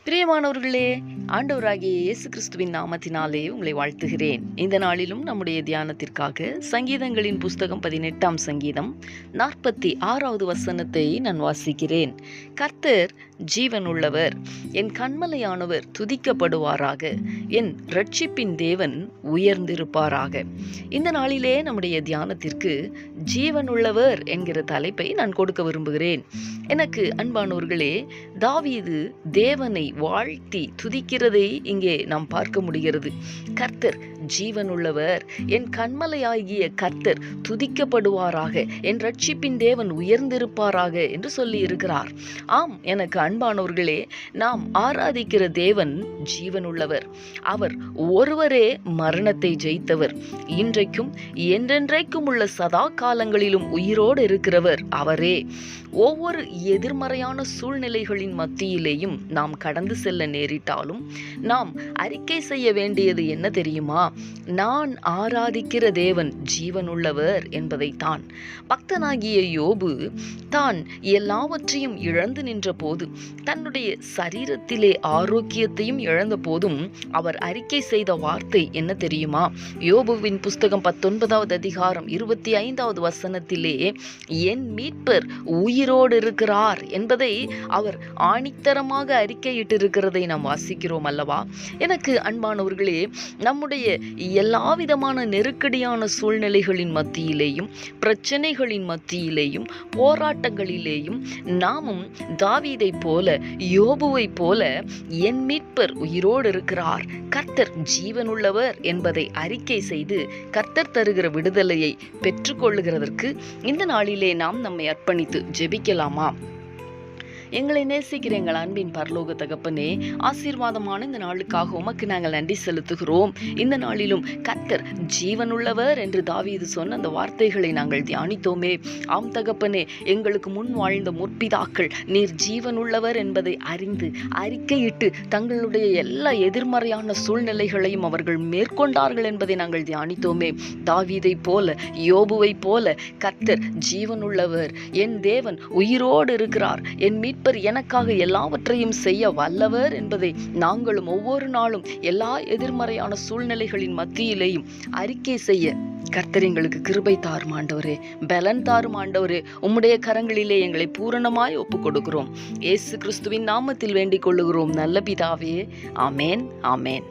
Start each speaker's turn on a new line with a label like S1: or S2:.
S1: பிரியமானவர்களே, ஆண்டவராகிய இயேசு கிறிஸ்துவின் நாமத்தினாலே உங்களை வாழ்த்துகிறேன். இந்த நாளிலும் நம்முடைய தியானத்திற்காக சங்கீதங்களின் புஸ்தகம் 18ஆம் சங்கீதம் 46வது வசனத்தை நான் வாசிக்கிறேன். கர்த்தர் ஜீவனுள்ளவர், என் கன்மலையானவர் துதிக்கப்படுவாராக, என் இரட்சிப்பின் தேவன் உயர்ந்திருப்பாராக. இந்த நாளிலே நம்முடைய தியானத்திற்கு ஜீவனுள்ளவர் என்கிற தலைப்பை நான் கொடுக்க விரும்புகிறேன். எனக்கு அன்பானவர்களே, தாவீது தேவனை வாழ்த்தி துதிக்கிறதை இங்கே நாம் பார்க்க முடிகிறது. கர்த்தர் ஜீவனுள்ளவர், என் கன்மலையாகிய கர்த்தர் துதிக்கப்படுவாராக, என் இரட்சிப்பின் தேவன் உயர்ந்திருப்பாராக என்று சொல்லி இருக்கிறார். ஆம், எனக்கு அன்பானவர்களே, நாம் ஆராதிக்கிற தேவன் ஜீவனுள்ளவர். அவர் ஒருவரே மரணத்தை ஜெயித்தவர். இன்றைக்கும் என்றென்றைக்கும் உள்ள சதா காலங்களிலும் உயிரோடு இருக்கிறவர் அவரே. ஒவ்வொரு எதிர்மறையான சூழ்நிலைகளின் மத்தியிலேயும் நாம் கடந்து செல்ல நேரிட்டாலும் நாம் அறிக்கை செய்ய வேண்டியது என்ன தெரியுமா? நான் ஆராதிக்கிற தேவன் ஜீவனுள்ளவர் என்பதைத்தான். பக்தனாகிய யோபு தான் எல்லாவற்றையும் இழந்து நின்ற போது, தன்னுடைய சரீரத்திலே ஆரோக்கியத்தையும் இழந்த போதும் அவர் அறிக்கை செய்த வார்த்தை என்ன தெரியுமா? யோபுவின் புஸ்தகம் 19வது அதிகாரம் 25வது வசனத்திலே, என் மீட்பர் உயிரோடு இருக்கிறார் என்பதை அவர் ஆணித்தரமாக அறிக்கையிட்டிருக்கிறதை நாம் வாசிக்கிறோம் அல்லவா? எனக்கு அன்பானவர்களே, நம்முடைய எல்லா விதமான நெருக்கடியான சூழ்நிலைகளின் மத்தியிலேயும், பிரச்சனைகளின் மத்தியிலேயும், போராட்டங்களிலேயும் நாமும் தாவீதை போல, யோபுவை போல, என் மீட்பர் உயிரோடு இருக்கிறார், கர்த்தர் ஜீவனுள்ளவர் என்பதை அறிக்கை செய்து கர்த்தர் தருகிற விடுதலையை பெற்றுக்கொள்ளுகிறதற்கு இந்த நாளிலே நாம் நம்மை அர்ப்பணித்து ஜெபிக்கலாமா? எங்களை நேசிக்கிற எங்கள் அன்பின் பரலோக தகப்பனே, ஆசீர்வாதமான இந்த நாளுக்காக உமக்கு நாங்கள் நன்றி செலுத்துகிறோம். இந்த நாளிலும் கர்த்தர் ஜீவனுள்ளவர் என்று தாவீது சொன்ன அந்த வார்த்தைகளை நாங்கள் தியானித்தோமே. ஆம் தகப்பனே, எங்களுக்கு முன் வாழ்ந்த முற்பிதாக்கள் நீர் ஜீவனுள்ளவர் என்பதை அறிந்து அறிக்கையிட்டு தங்களுடைய எல்லா எதிர்மறையான சூழ்நிலைகளையும் அவர்கள் மேற்கொண்டார்கள் என்பதை நாங்கள் தியானித்தோமே. தாவீதை போல, யோபுவை போல கர்த்தர் ஜீவனுள்ளவர், என் தேவன் உயிரோடு இருக்கிறார், என் மீட்பர் எனக்காக எல்லாவற்றையும் செய்ய வல்லவர் என்பதை நாங்களும் ஒவ்வொரு நாளும் எல்லா எதிர்மறையான சூழ்நிலைகளின் மத்தியிலேயும் அறிக்கை செய்ய கர்த்தர் எங்களுக்கு கிருபை தாரும் ஆண்டவரே, பலன் தாரும் ஆண்டவரே. உம்முடைய கரங்களிலே எங்களை பூரணமாய் ஒப்புக் கொடுக்கிறோம். இயேசு கிறிஸ்துவின் நாமத்தில் வேண்டிக் கொள்ளுகிறோம் நல்ல பிதாவே. ஆமேன், ஆமேன்.